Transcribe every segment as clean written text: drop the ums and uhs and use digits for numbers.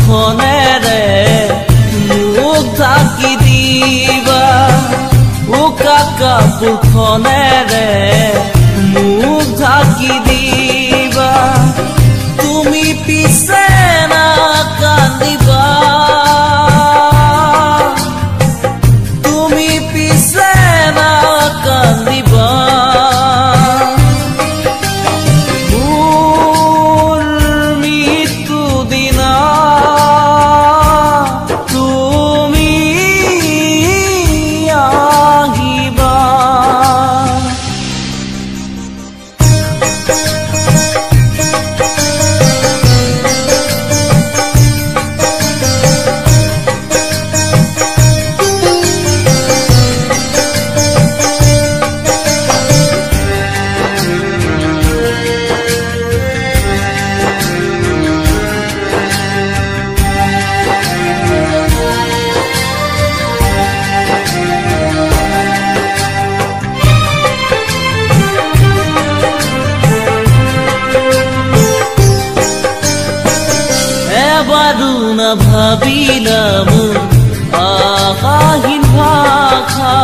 কাপোৰখনেৰে মোক ঢাকি দিবা উকা কাপোৰখনেৰে মোক ঢাকি দিবা তুমি পিছে না কান্দিবা তুমি পিছে না কান্দিবা না ভাবিলাম আশাহীন ভাষা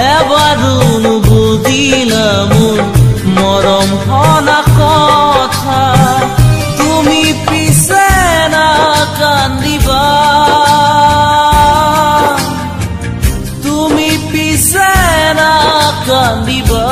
এবাৰো নুবুজিলাম মৰম হনা কথা তুমি পিছে না কান্দিবা তুমি পিছে না কান্দিবা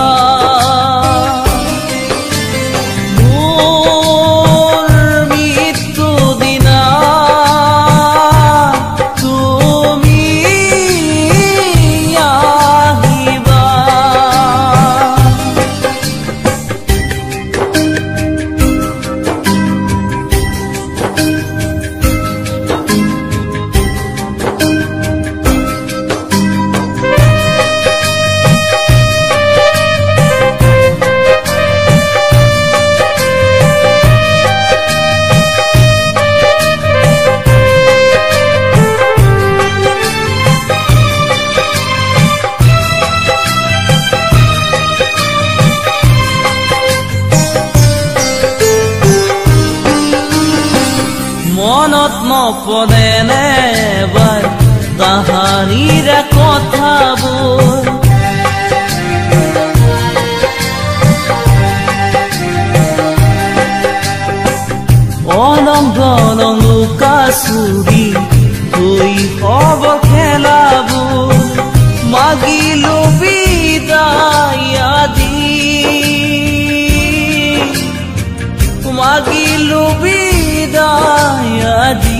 মনত নপৰেনে এবাৰ কাহানিৰ কথাবোৰ অলংগ লুকা চুৰি শৈশৱ খেলাবোৰ মাগিলো বিদায় আদি মাগিলো বিদায় আদি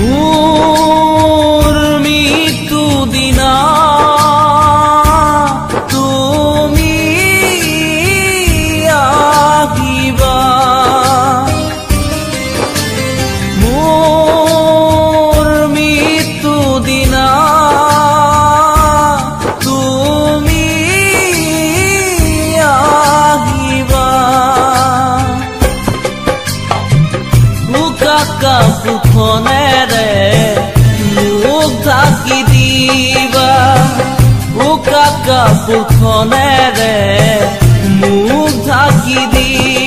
মোৰ মৃত্যু দিনা তুমি আহিবা মোৰ মৃত্যু দিনা তুমি আহিবা উকা কাপোৰখনেৰে মোক ঢাকি দিবা উকা কাপোৰখনেৰে মোক ঢাকি দিবা